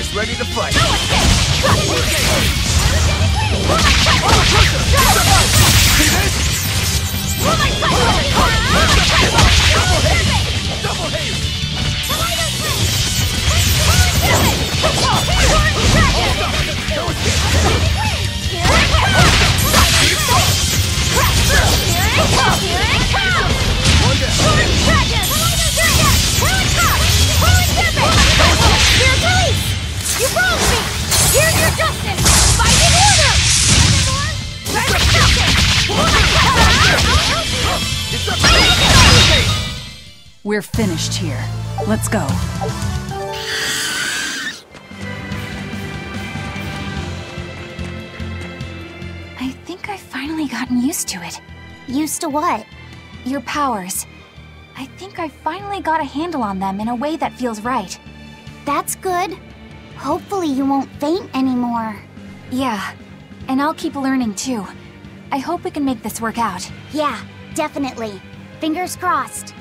is ready to fight. Double haze! You wronged me! Here's your justice! Fighting order! We're finished here. Let's go. I think I've finally gotten used to it. Used to what? Your powers. I think I finally got a handle on them in a way that feels right. That's good. Hopefully you won't faint anymore. Yeah, and I'll keep learning too. I hope we can make this work out. Yeah, definitely. Fingers crossed.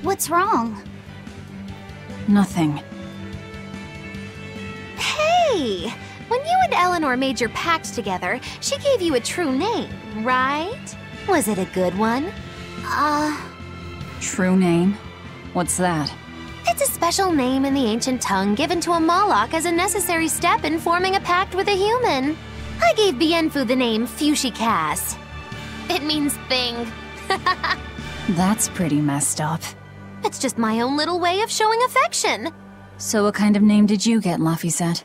What's wrong? Nothing. Hey! When you and Eleanor made your pact together, she gave you a true name, right? Was it a good one? True name? What's that? It's a special name in the ancient tongue given to a Moloch as a necessary step in forming a pact with a human. I gave Bienfu the name Fushicast. It means thing. That's pretty messed up. It's just my own little way of showing affection. So what kind of name did you get, Laphicet?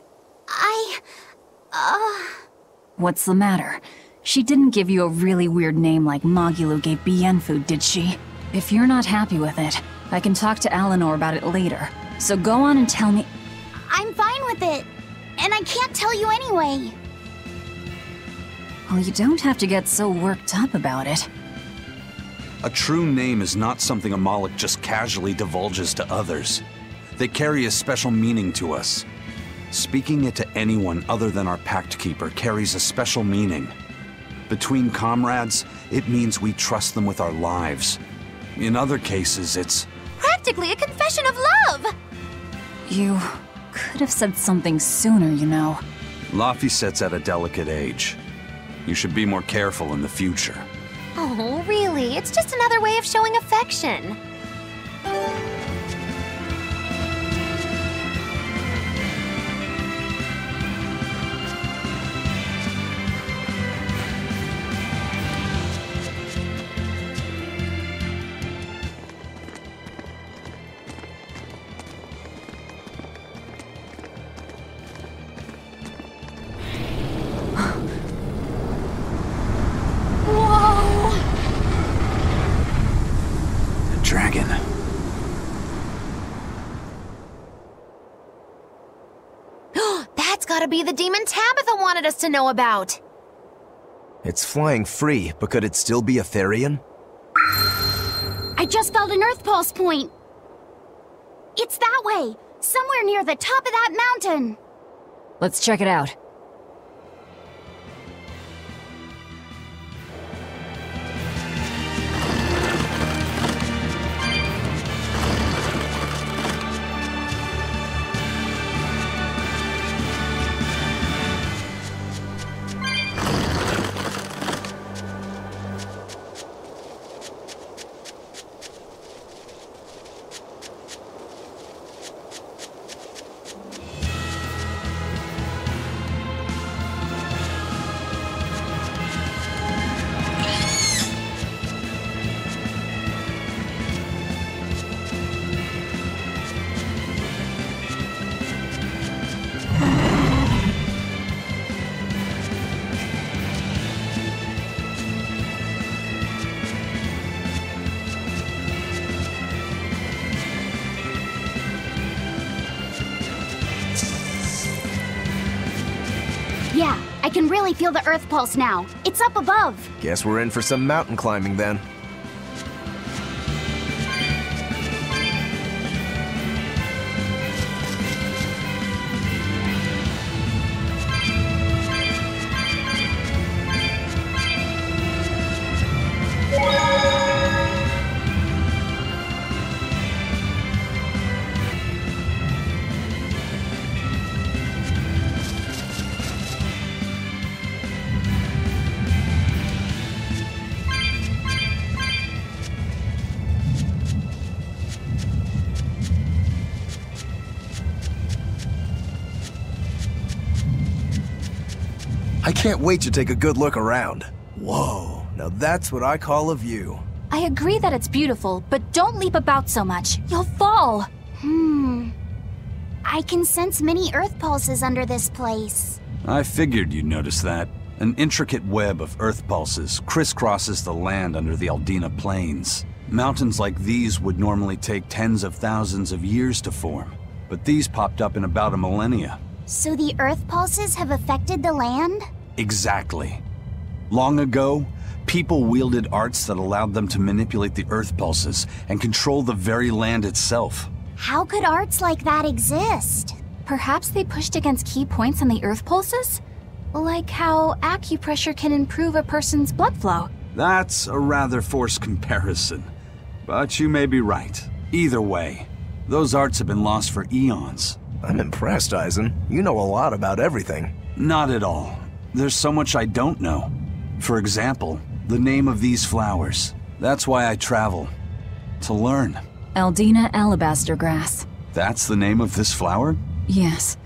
What's the matter? She didn't give you a really weird name like Magulu gave Bienfu, did she? If you're not happy with it, I can talk to Eleanor about it later. So go on and tell me— I'm fine with it. And I can't tell you anyway. Well, you don't have to get so worked up about it. A true name is not something a Moloch just casually divulges to others. They carry a special meaning to us. Speaking it to anyone other than our Pact Keeper carries a special meaning. Between comrades, it means we trust them with our lives. In other cases, it's Practically a confession of love! You could have said something sooner, you know. Laphicet's at a delicate age. You should be more careful in the future. Oh, really? It's just another way of showing affection. Dragon. That's gotta be the demon Tabitha wanted us to know about. It's flying free, but could it still be a Therian? I just felt an Earth Pulse point. It's that way, somewhere near the top of that mountain. Let's check it out. Yeah, I can really feel the Earth Pulse now. It's up above. Guess we're in for some mountain climbing then. can't wait to take a good look around. Whoa, now that's what I call a view. I agree that it's beautiful, but don't leap about so much. You'll fall. I can sense many earth pulses under this place. I figured you'd notice that. An intricate web of earth pulses crisscrosses the land under the Aldina Plains. Mountains like these would normally take tens of thousands of years to form, but these popped up in about a millennia. So the earth pulses have affected the land? Exactly. Long ago, people wielded arts that allowed them to manipulate the earth pulses and control the very land itself. How could arts like that exist? Perhaps they pushed against key points on the earth pulses? Like how acupressure can improve a person's blood flow. That's a rather forced comparison, but you may be right. Either way, those arts have been lost for eons. I'm impressed, Eisen. You know a lot about everything. Not at all. There's so much I don't know. For example, the name of these flowers. That's why I travel. To learn. Aldina alabaster grass. That's the name of this flower? Yes.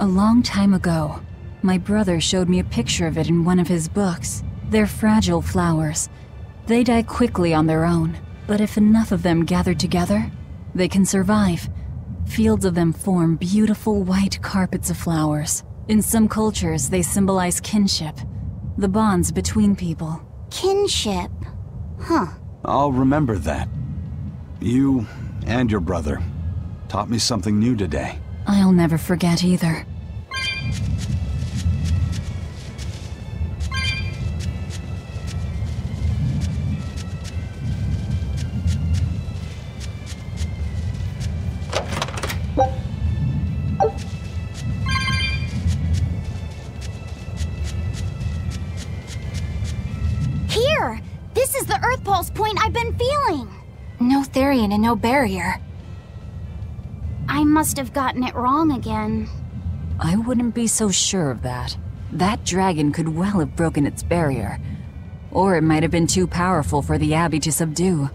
A long time ago, my brother showed me a picture of it in one of his books. They're fragile flowers. They die quickly on their own, but if enough of them gather together, they can survive. Fields of them form beautiful white carpets of flowers. In some cultures, they symbolize kinship, the bonds between people. Kinship. Huh. I'll remember that. You and your brother taught me something new today. I'll never forget either. Here! This is the earth pulse point I've been feeling! No Therian and no barrier. I must have gotten it wrong again. I wouldn't be so sure of that. That dragon could well have broken its barrier. Or it might have been too powerful for the Abbey to subdue.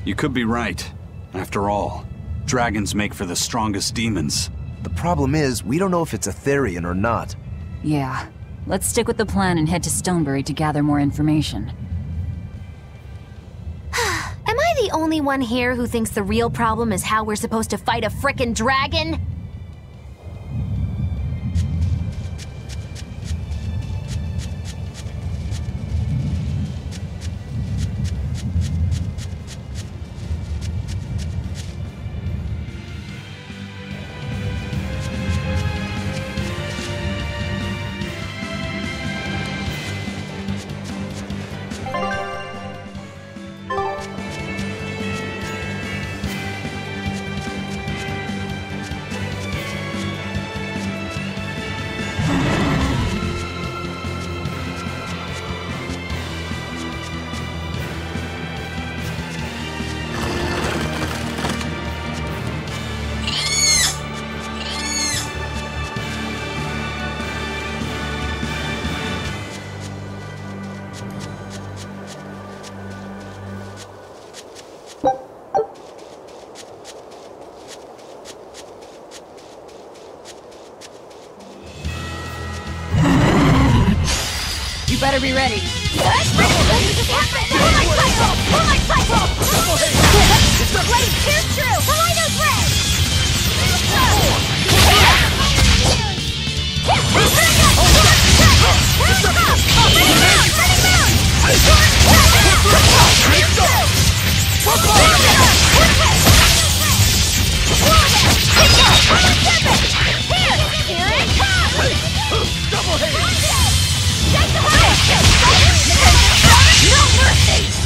You could be right. After all, dragons make for the strongest demons. The problem is, we don't know if it's a Therian or not. Yeah. Let's stick with the plan and head to Stonebury to gather more information. Am I the only one here who thinks the real problem is how we're supposed to fight a frickin' dragon? You better be ready. No mercy!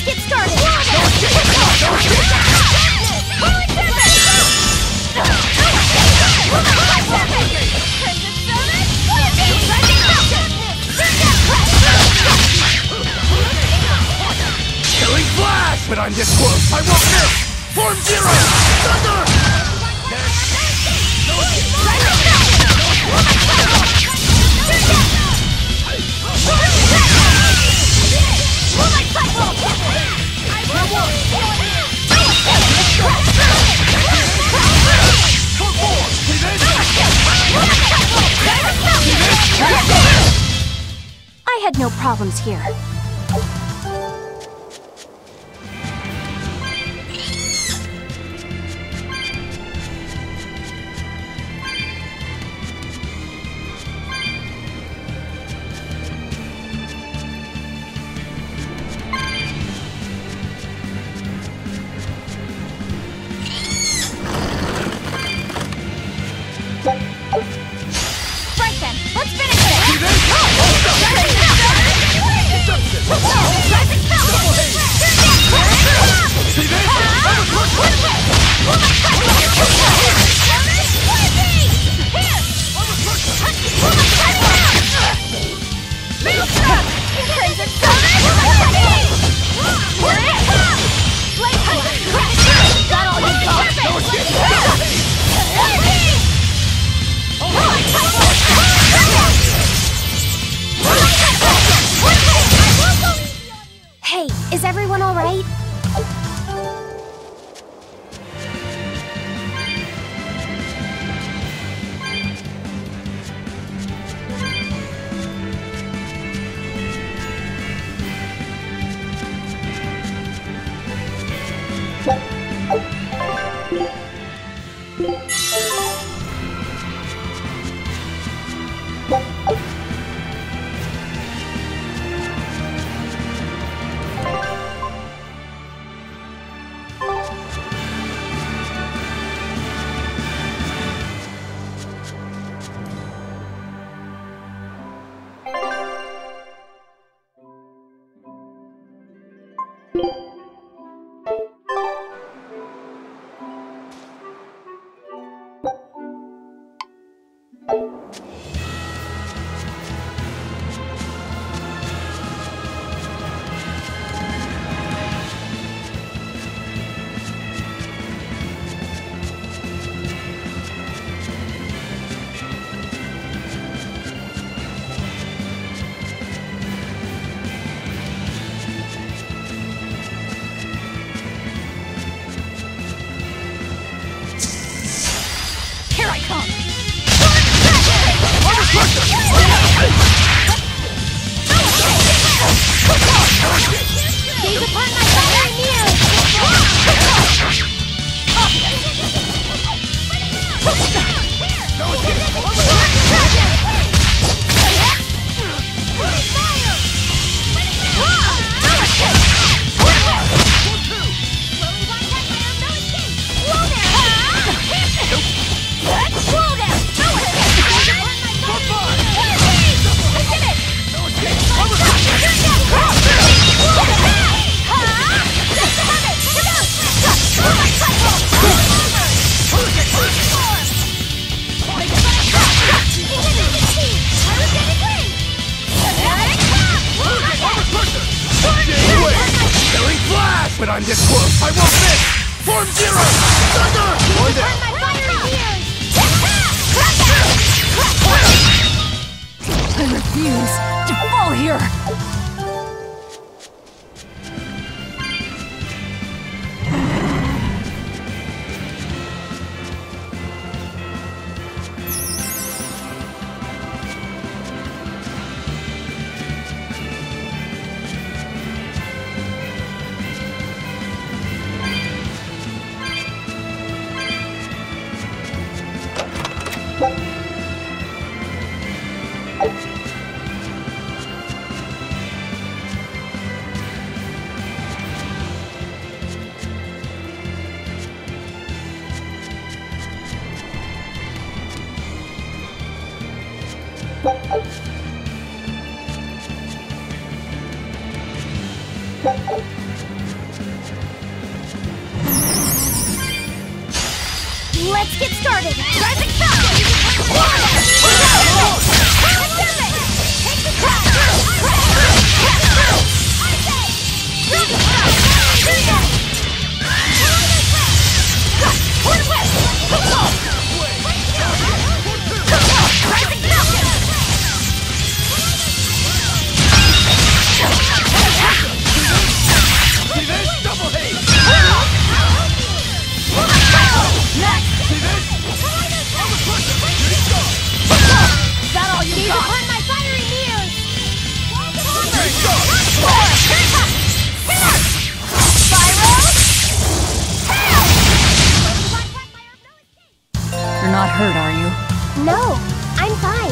Let's get started! Killing flash! But I'm this close, I won't miss! Form zero! Thunder! I had no problems here. Right then, let's finish it! Hey, is everyone all right? But I'm this close, I won't miss! Form zero! Thunder! Boy there! I refuse to fall here! Let's get started! Rising fast! You're not hurt, are you? No, I'm fine.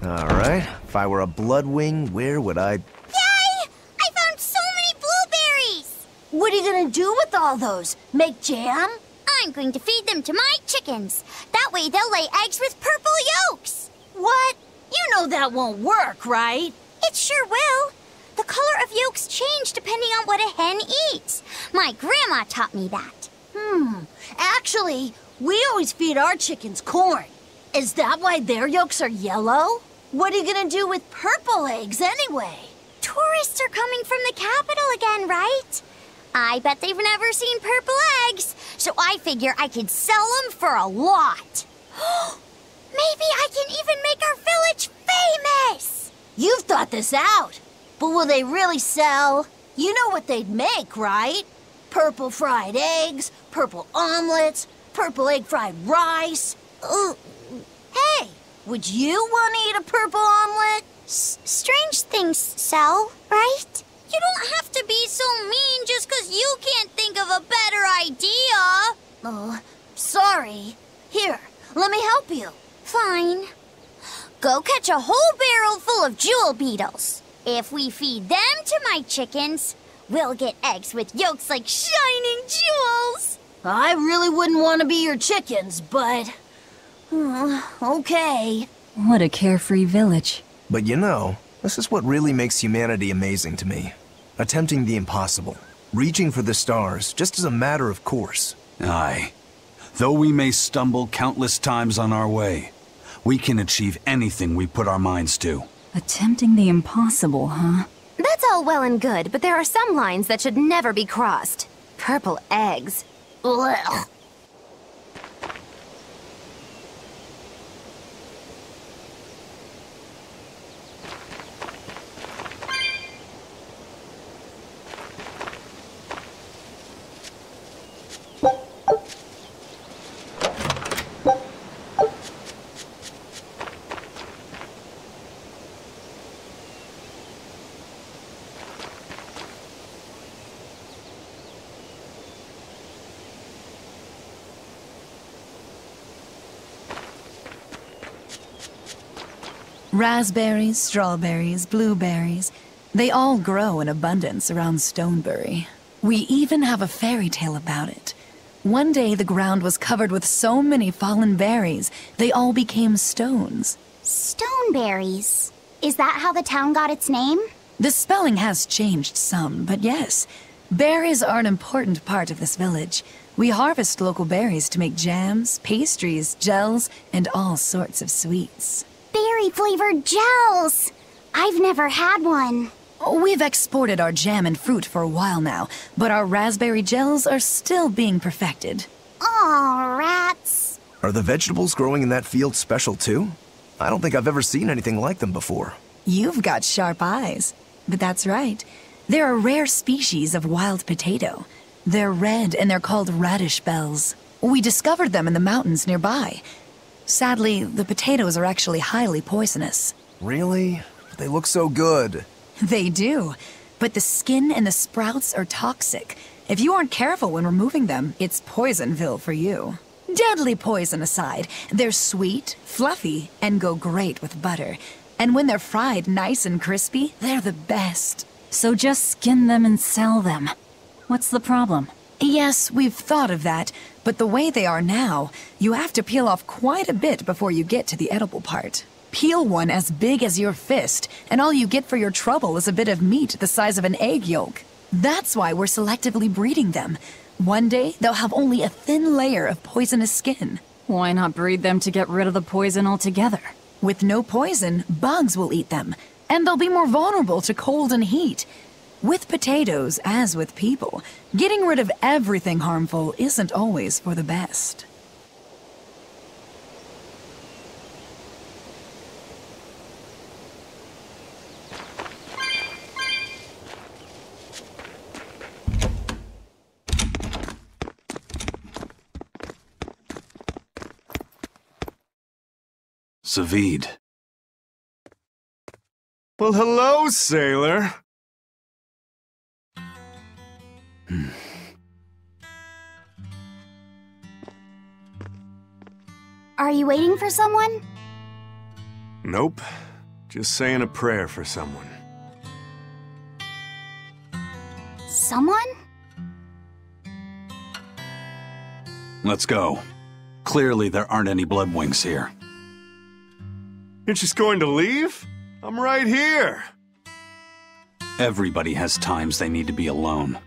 Alright, if I were a Bloodwing, where would I... Yay! I found so many blueberries! What are you gonna do with all those? Make jam? I'm going to feed them to my chickens. That way they'll lay eggs with purple yolks. What? You know that won't work, right? It sure will. The color of yolks change depending on what a hen eats. My grandma taught me that. Actually, we always feed our chickens corn. Is that why their yolks are yellow? What are you gonna do with purple eggs anyway? Tourists are coming from the capital again, right? I bet they've never seen purple eggs, so I figure I could sell them for a lot. Maybe I can even make our village famous! You've thought this out. But will they really sell? You know what they'd make, right? Purple fried eggs, purple omelets, purple egg fried rice. Hey, would you want to eat a purple omelet? Strange things sell, right? You don't have to be so mean just 'cause you can't think of a better idea. Oh, sorry. Here, let me help you. Fine. Go catch a whole barrel full of jewel beetles. If we feed them to my chickens, we'll get eggs with yolks like shining jewels. I really wouldn't want to be your chickens, but... okay. What a carefree village. But you know, this is what really makes humanity amazing to me. Attempting the impossible. Reaching for the stars, just as a matter of course. Aye. Though we may stumble countless times on our way, we can achieve anything we put our minds to. Attempting the impossible, huh? That's all well and good, but there are some lines that should never be crossed. Purple eggs. Ugh. Raspberries, strawberries, blueberries, they all grow in abundance around Stonebury. We even have a fairy tale about it. One day the ground was covered with so many fallen berries, they all became stones. Stoneberries. Is that how the town got its name? The spelling has changed some, but yes, berries are an important part of this village. We harvest local berries to make jams, pastries, gels, and all sorts of sweets. Berry-flavored gels! I've never had one. We've exported our jam and fruit for a while now, but our raspberry gels are still being perfected. Aw, rats. Are the vegetables growing in that field special too? I don't think I've ever seen anything like them before. You've got sharp eyes. But that's right. They're a rare species of wild potato. They're red and they're called radish bells. We discovered them in the mountains nearby. Sadly, the potatoes are actually highly poisonous. Really? They look so good. They do, but the skin and the sprouts are toxic. If you aren't careful when removing them, it's Poisonville for you. Deadly poison aside, they're sweet, fluffy, and go great with butter. And when they're fried nice and crispy, they're the best. So just skin them and sell them. What's the problem? Yes, we've thought of that, but the way they are now, you have to peel off quite a bit before you get to the edible part. Peel one as big as your fist, and all you get for your trouble is a bit of meat the size of an egg yolk. That's why we're selectively breeding them. One day, they'll have only a thin layer of poisonous skin. Why not breed them to get rid of the poison altogether? With no poison, bugs will eat them, and they'll be more vulnerable to cold and heat. With potatoes, as with people, getting rid of everything harmful isn't always for the best. Savid. Well, hello, sailor. Are you waiting for someone? Nope. Just saying a prayer for someone. Someone? Let's go. Clearly there aren't any Bloodwings here. You're just going to leave? I'm right here. Everybody has times they need to be alone.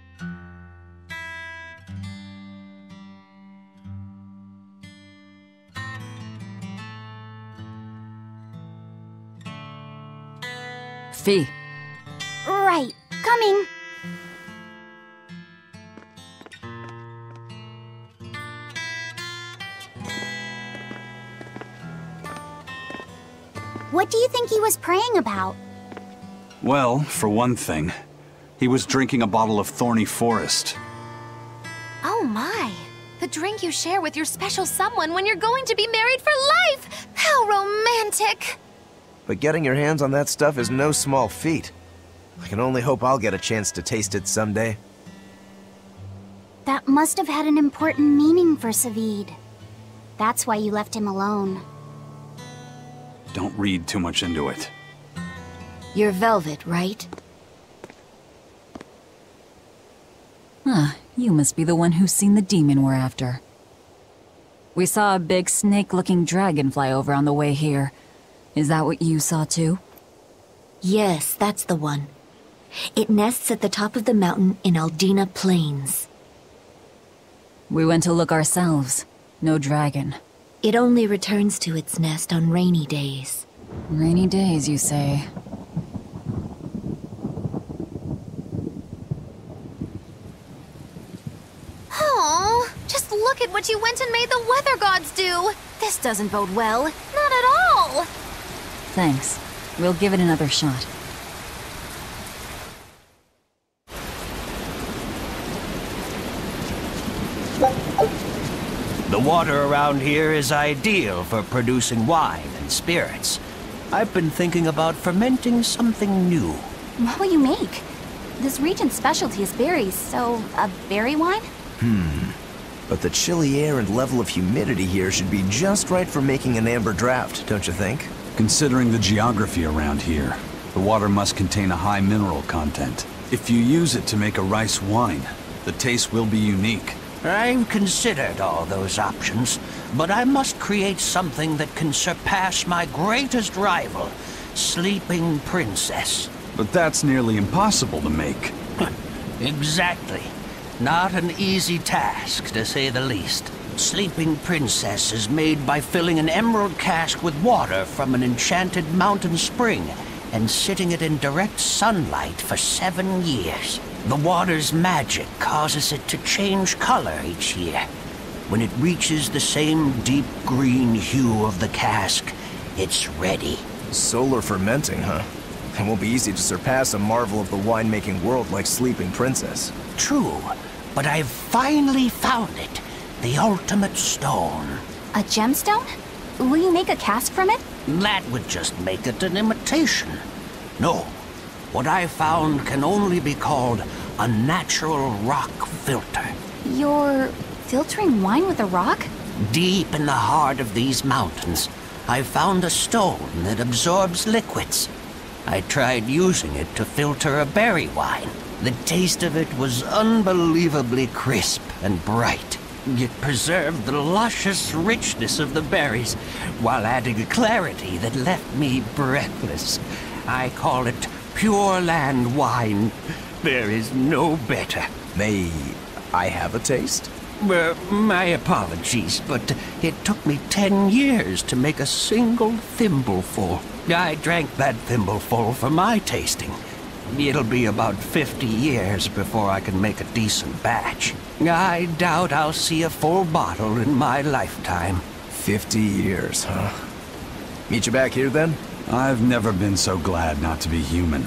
Fee. Right. Coming. What do you think he was praying about? Well, for one thing, he was drinking a bottle of Thorny Forest. Oh my! The drink you share with your special someone when you're going to be married for life! How romantic! But getting your hands on that stuff is no small feat. I can only hope I'll get a chance to taste it someday. That must have had an important meaning for Savid. That's why you left him alone. Don't read too much into it. You're Velvet, right? Huh, you must be the one who's seen the demon we're after. We saw a big snake-looking dragon fly over on the way here. Is that what you saw too? Yes, that's the one. It nests at the top of the mountain in Aldina Plains. We went to look ourselves. No dragon. It only returns to its nest on rainy days. Rainy days, you say? Oh, just look at what you went and made the weather gods do! This doesn't bode well. Not at all! Thanks. We'll give it another shot. The water around here is ideal for producing wine and spirits. I've been thinking about fermenting something new. What will you make? This region's specialty is berries, so a berry wine? But the chilly air and level of humidity here should be just right for making an amber draft, don't you think? Considering the geography around here, the water must contain a high mineral content. If you use it to make a rice wine, the taste will be unique. I've considered all those options, but I must create something that can surpass my greatest rival, Sleeping Princess. But that's nearly impossible to make. Exactly. Not an easy task, to say the least. Sleeping Princess is made by filling an emerald cask with water from an enchanted mountain spring and sitting it in direct sunlight for 7 years. The water's magic causes it to change color each year. When it reaches the same deep green hue of the cask, it's ready. Solar fermenting, huh? It won't be easy to surpass a marvel of the winemaking world like Sleeping Princess. True, but I've finally found it. The ultimate stone. A gemstone? Will you make a cask from it? That would just make it an imitation. No, what I found can only be called a natural rock filter. You're filtering wine with a rock? Deep in the heart of these mountains, I found a stone that absorbs liquids. I tried using it to filter a berry wine. The taste of it was unbelievably crisp and bright. It preserved the luscious richness of the berries, while adding a clarity that left me breathless. I call it Pure Land wine. There is no better. May I have a taste? My apologies, but it took me 10 years to make a single thimbleful. I drank that thimbleful for my tasting. It'll be about 50 years before I can make a decent batch. I doubt I'll see a full bottle in my lifetime. 50 years, huh? Meet you back here then? I've never been so glad not to be human.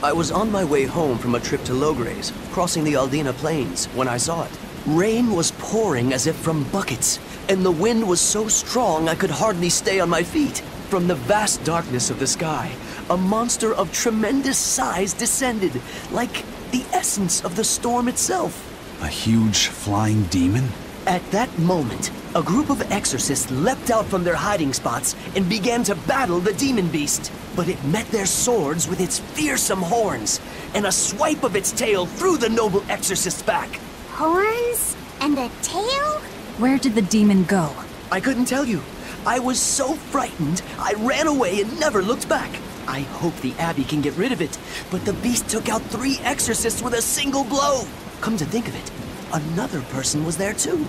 I was on my way home from a trip to Logres, crossing the Aldina Plains, when I saw it. Rain was pouring as if from buckets, and the wind was so strong I could hardly stay on my feet. From the vast darkness of the sky, a monster of tremendous size descended, like the essence of the storm itself. A huge flying demon? At that moment, a group of exorcists leapt out from their hiding spots and began to battle the demon beast. But it met their swords with its fearsome horns, and a swipe of its tail threw the noble exorcist's back. Horns and a tail? Where did the demon go? I couldn't tell you. I was so frightened, I ran away and never looked back. I hope the Abbey can get rid of it, but the beast took out 3 exorcists with a single blow. Come to think of it, another person was there too.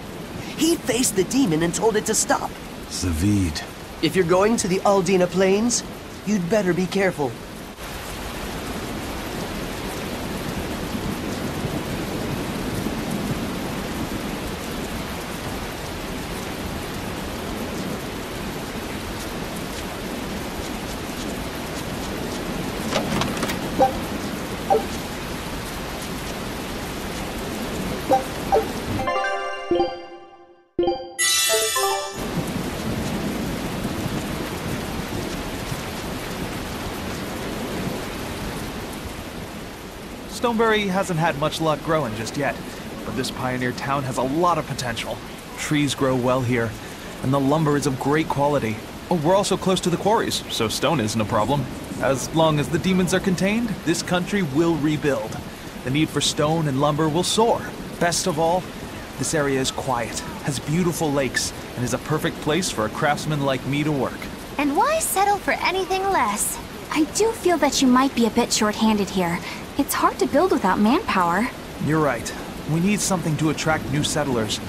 He faced the demon and told it to stop. Zavid. If you're going to the Aldina Plains, you'd better be careful. Stonebury hasn't had much luck growing just yet, but this pioneer town has a lot of potential. Trees grow well here, and the lumber is of great quality. Oh, we're also close to the quarries, so stone isn't a problem. As long as the demons are contained, this country will rebuild. The need for stone and lumber will soar. Best of all, this area is quiet, has beautiful lakes, and is a perfect place for a craftsman like me to work. And why settle for anything less? I do feel that you might be a bit short-handed here. It's hard to build without manpower. You're right. We need something to attract new settlers.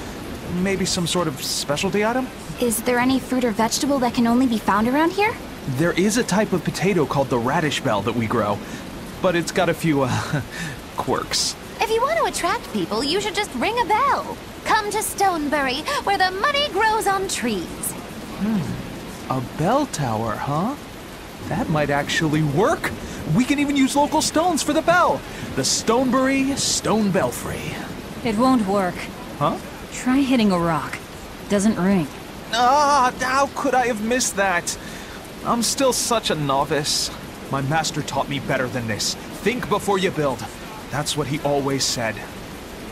Maybe some sort of specialty item? Is there any fruit or vegetable that can only be found around here? There is a type of potato called the radish bell that we grow, but it's got a few, quirks. If you want to attract people, you should just ring a bell. Come to Stonebury, where the money grows on trees. A bell tower, huh? That might actually work. We can even use local stones for the bell. The Stonebury Stone Belfry. It won't work. Huh? Try hitting a rock. Doesn't ring. Ah, how could I have missed that? I'm still such a novice. My master taught me better than this. Think before you build. That's what he always said.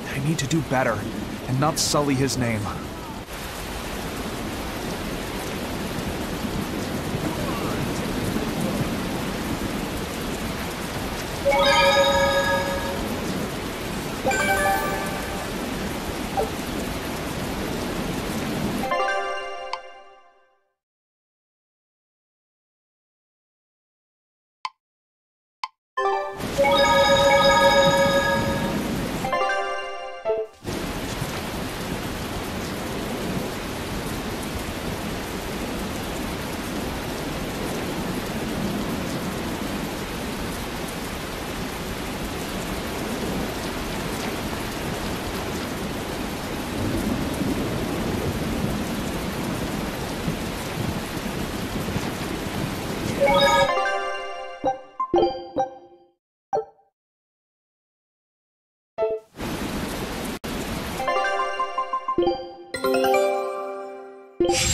I need to do better and not sully his name. Hey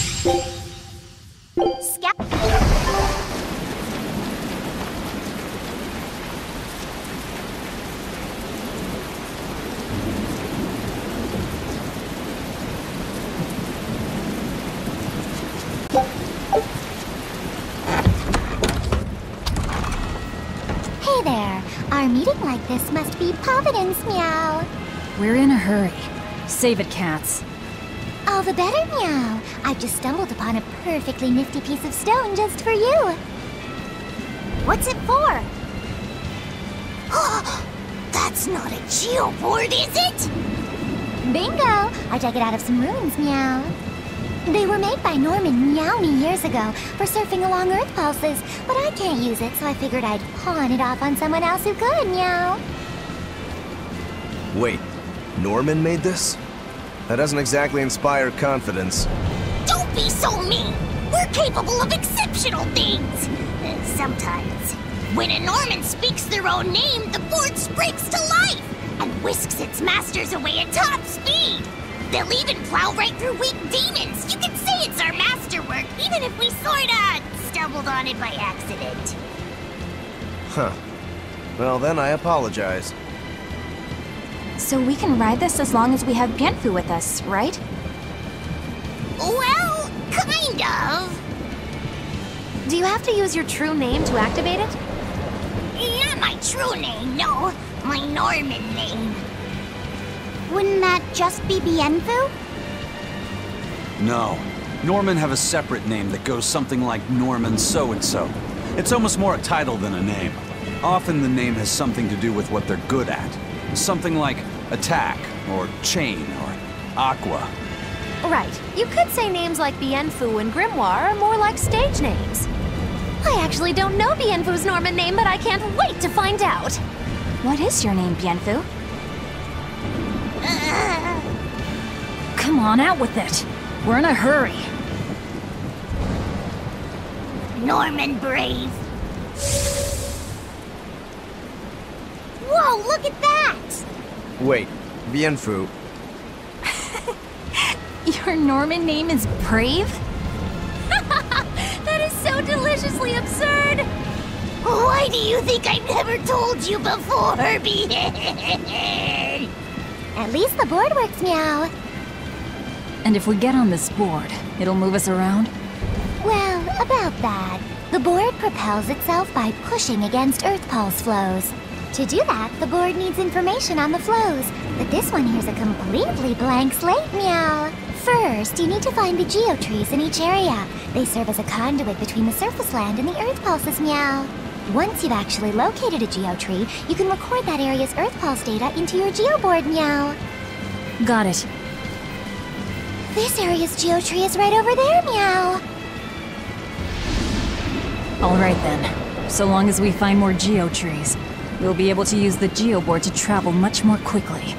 there. Our meeting like this must be Providence, meow. We're in a hurry. Save it, cats. All the better, meow. I've just stumbled upon a perfectly nifty piece of stone just for you. What's it for? That's not a geoboard, is it? Bingo! I dug it out of some ruins, meow. They were made by Norman Meowny years ago for surfing along Earth pulses, but I can't use it, so I figured I'd pawn it off on someone else who could, meow. Wait, Norman made this? That doesn't exactly inspire confidence. Don't be so mean! We're capable of exceptional things! Sometimes. When a Norman speaks their own name, the board springs to life and whisks its masters away at top speed. They'll even plow right through weak demons. You can say it's our masterwork, even if we sorta stumbled on it by accident. Huh. Well, then I apologize. So we can ride this as long as we have Bienfu with us, right? Well, kind of. Do you have to use your true name to activate it? Not my true name, no. My Norman name. Wouldn't that just be Bienfu? No. Norman have a separate name that goes something like Norman so-and-so. It's almost more a title than a name. Often the name has something to do with what they're good at. Something like attack, or chain, or aqua. Right. You could say names like Bienfu and Grimoire are more like stage names. I actually don't know Bienfu's Norman name, but I can't wait to find out. What is your name, Bienfu? Come on, out with it. We're in a hurry. Norman Brave. Whoa, look at that! Wait, Bienfu. Your Norman name is Brave? That is so deliciously absurd! Why do you think I've never told you before, Bien? At least the board works, meow. And if we get on this board, it'll move us around? Well, about that. The board propels itself by pushing against Earth pulse flows. To do that, the board needs information on the flows, but this one here's a completely blank slate, meow. First, you need to find the geotrees in each area. They serve as a conduit between the surface land and the Earth pulses, meow. Once you've actually located a geotree, you can record that area's Earth pulse data into your geoboard, meow. Got it. This area's geotree is right over there, meow. Alright then. So long as we find more geotrees, we'll be able to use the geoboard to travel much more quickly.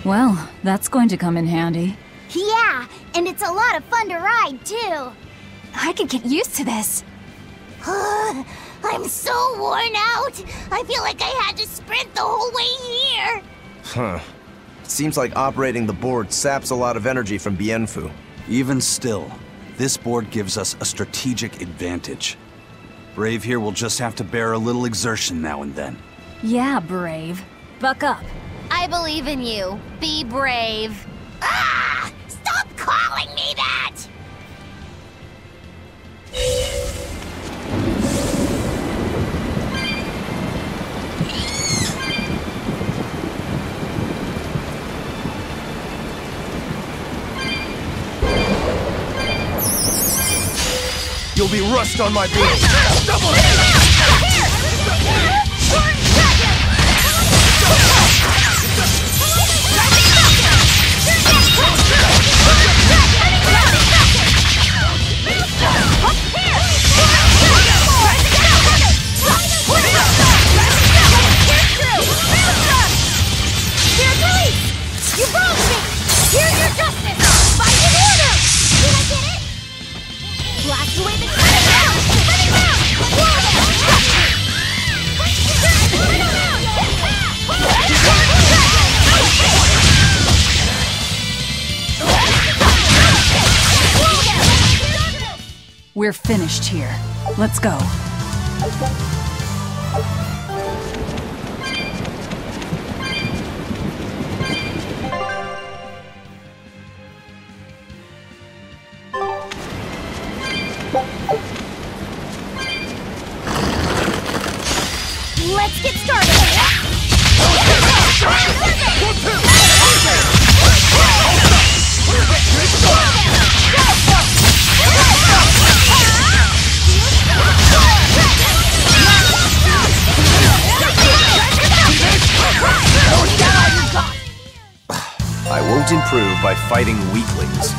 Well, that's going to come in handy. Yeah, and it's a lot of fun to ride, too. I could get used to this. I'm so worn out. I feel like I had to sprint the whole way here. Huh. Seems like operating the board saps a lot of energy from Bienfu. Even still, this board gives us a strategic advantage. Brave here will just have to bear a little exertion now and then. Yeah, Brave. Buck up. I believe in you. Be brave. Ah! Stop calling me that! You'll be rust on my blade. Double You broke me! Here's your justice! Fight in order! Did I get it? Blast away the cutting round! Cutting round! We're finished here. Let's go. Let's get started! I won't improve by fighting weaklings.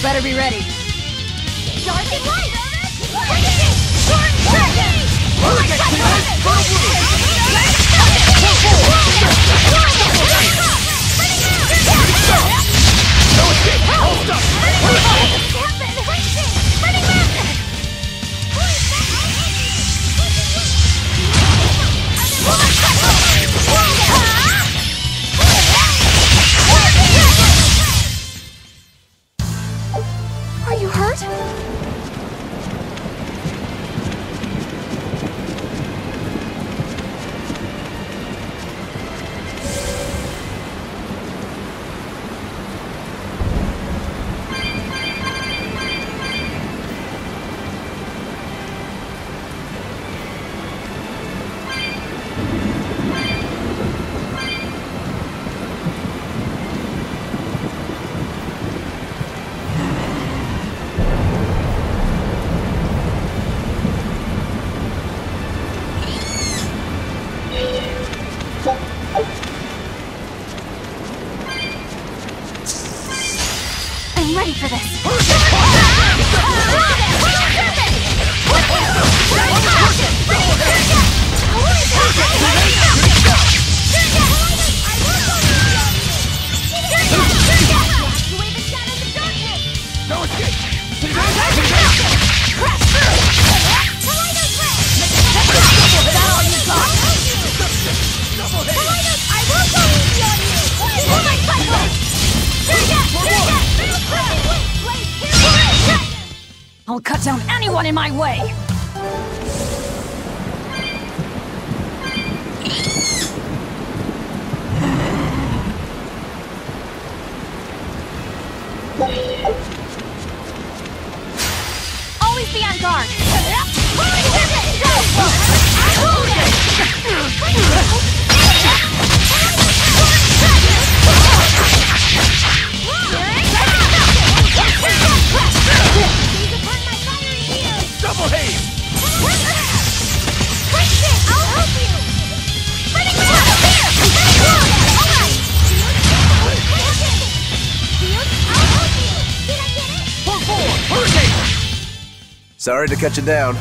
Better be ready. Dark and light! Storm dragon! Are you hurt? I'm ready for this. I'll cut down anyone in my way! Always be on guard! Double haze! I'll help you! Sorry to cut you down.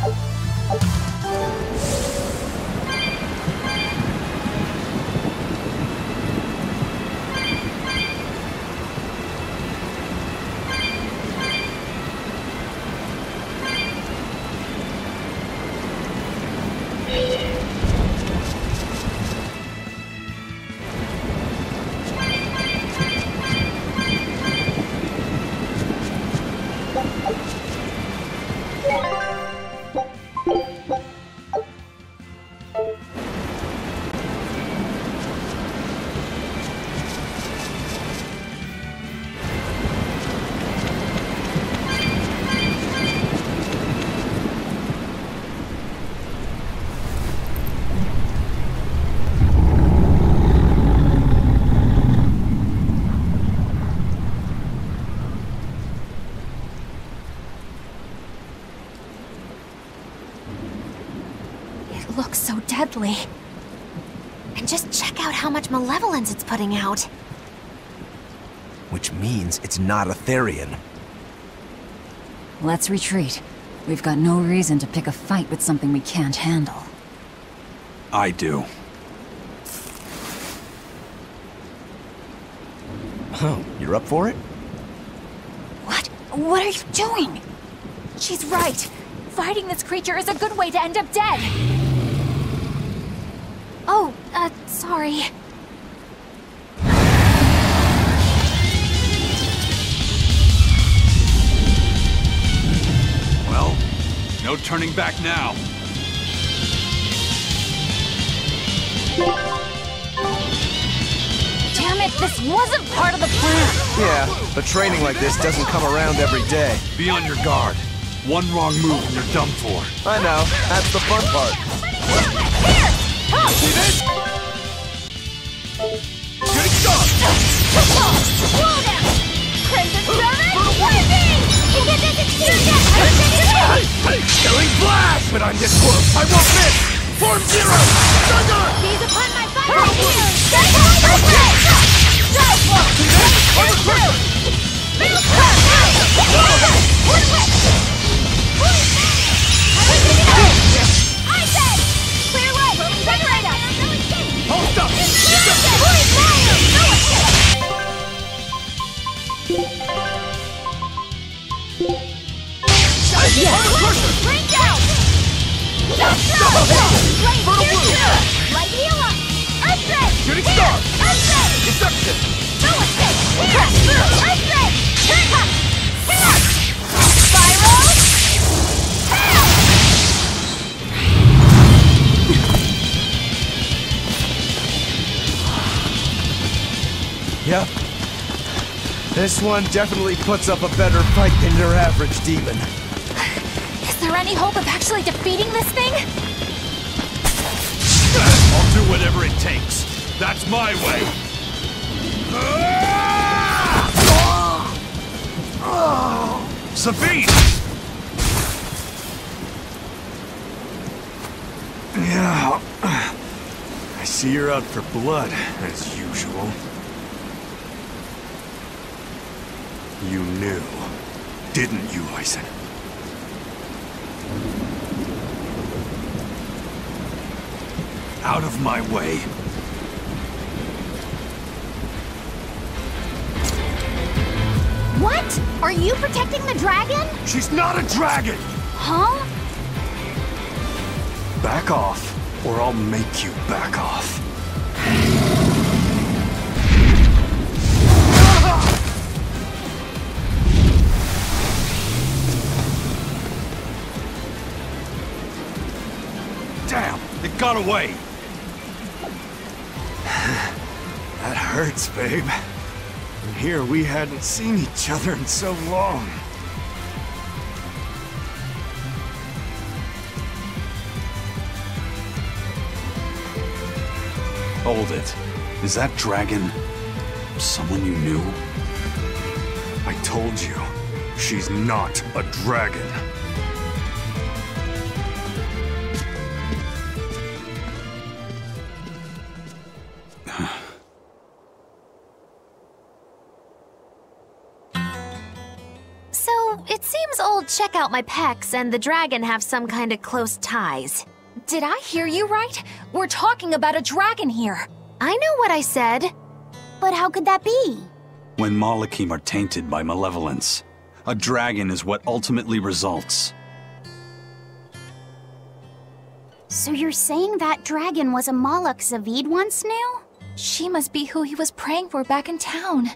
Looks so deadly. And just check out how much malevolence it's putting out. Which means it's not a Therian. Let's retreat. We've got no reason to pick a fight with something we can't handle. I do. Oh, you're up for it? What? What are you doing? She's right. Fighting this creature is a good way to end up dead. Oh, sorry. Well, no turning back now. Damn it, this wasn't part of the plan. Yeah, but training like this doesn't come around every day. Be on your guard. One wrong move and you're done for. I know, that's the fun part. See this? Good stuff! Whoa there! Crimson Servant, lightning! You get this exfusion! Killing flash! But I'm this close, I won't miss! Form zero! Thunder! Seize upon my fire here! Strike on my way! Strike! See this? I'm a quicker! I said! Clear way! Separate us! Hold up! Bring down! Light heal up! Earthquake! Shooting star! Earthquake! Deception! No escape! Earthquake! Turn up! Spiral! Yep. This one definitely puts up a better fight than your average demon. Is there any hope of actually defeating this thing? I'll do whatever it takes. That's my way. Sabine! Yeah. I see you're out for blood, as usual. You knew, didn't you, Lyson? Out of my way. What? Are you protecting the dragon? She's not a dragon! Huh? Back off, or I'll make you back off. got away! That hurts, babe. And here we hadn't seen each other in so long. Hold it. Is that dragon someone you knew? I told you, she's not a dragon. So, it seems old Check Out My Pecs and the dragon have some kind of close ties. Did I hear you right? We're talking about a dragon here. I know what I said. But how could that be? When Malachim are tainted by malevolence, a dragon is what ultimately results. So you're saying that dragon was a Moloch Zavid once knew? She must be who he was praying for back in town.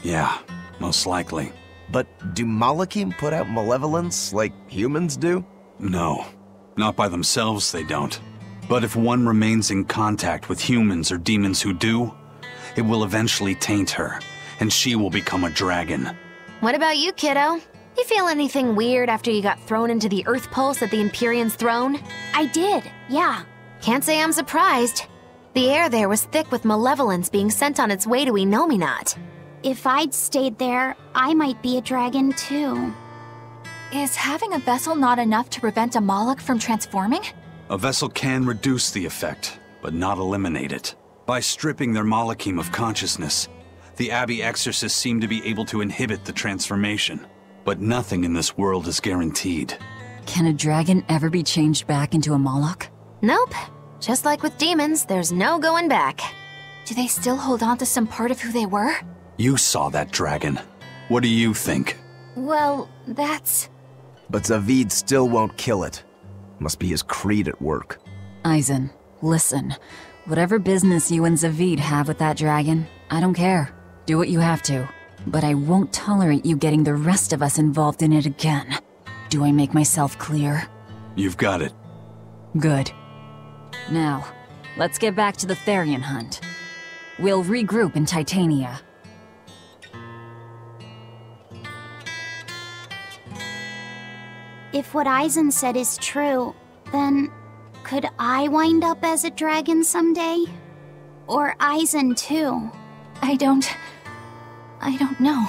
Yeah, most likely. But do Malachim put out malevolence like humans do? No, not by themselves they don't. But if one remains in contact with humans or demons who do, it will eventually taint her, and she will become a dragon. What about you, kiddo? You feel anything weird after you got thrown into the Earth Pulse at the Empyrean's throne? I did, yeah. Can't say I'm surprised. The air there was thick with malevolence being sent on its way to Enominat. If I'd stayed there, I might be a dragon too. Is having a vessel not enough to prevent a Moloch from transforming? A vessel can reduce the effect, but not eliminate it. By stripping their Malachim of consciousness, the Abbey exorcists seem to be able to inhibit the transformation. But nothing in this world is guaranteed. Can a dragon ever be changed back into a Moloch? Nope. Just like with demons, there's no going back. Do they still hold on to some part of who they were? You saw that dragon. What do you think? Well, that's... But Zavid still won't kill it. Must be his creed at work. Eisen, listen. Whatever business you and Zavid have with that dragon, I don't care. Do what you have to. But I won't tolerate you getting the rest of us involved in it again. Do I make myself clear? You've got it. Good. Now, let's get back to the Therian hunt. We'll regroup in Titania. If what Eisen said is true, then could I wind up as a dragon someday? Or Eisen too? I don't know.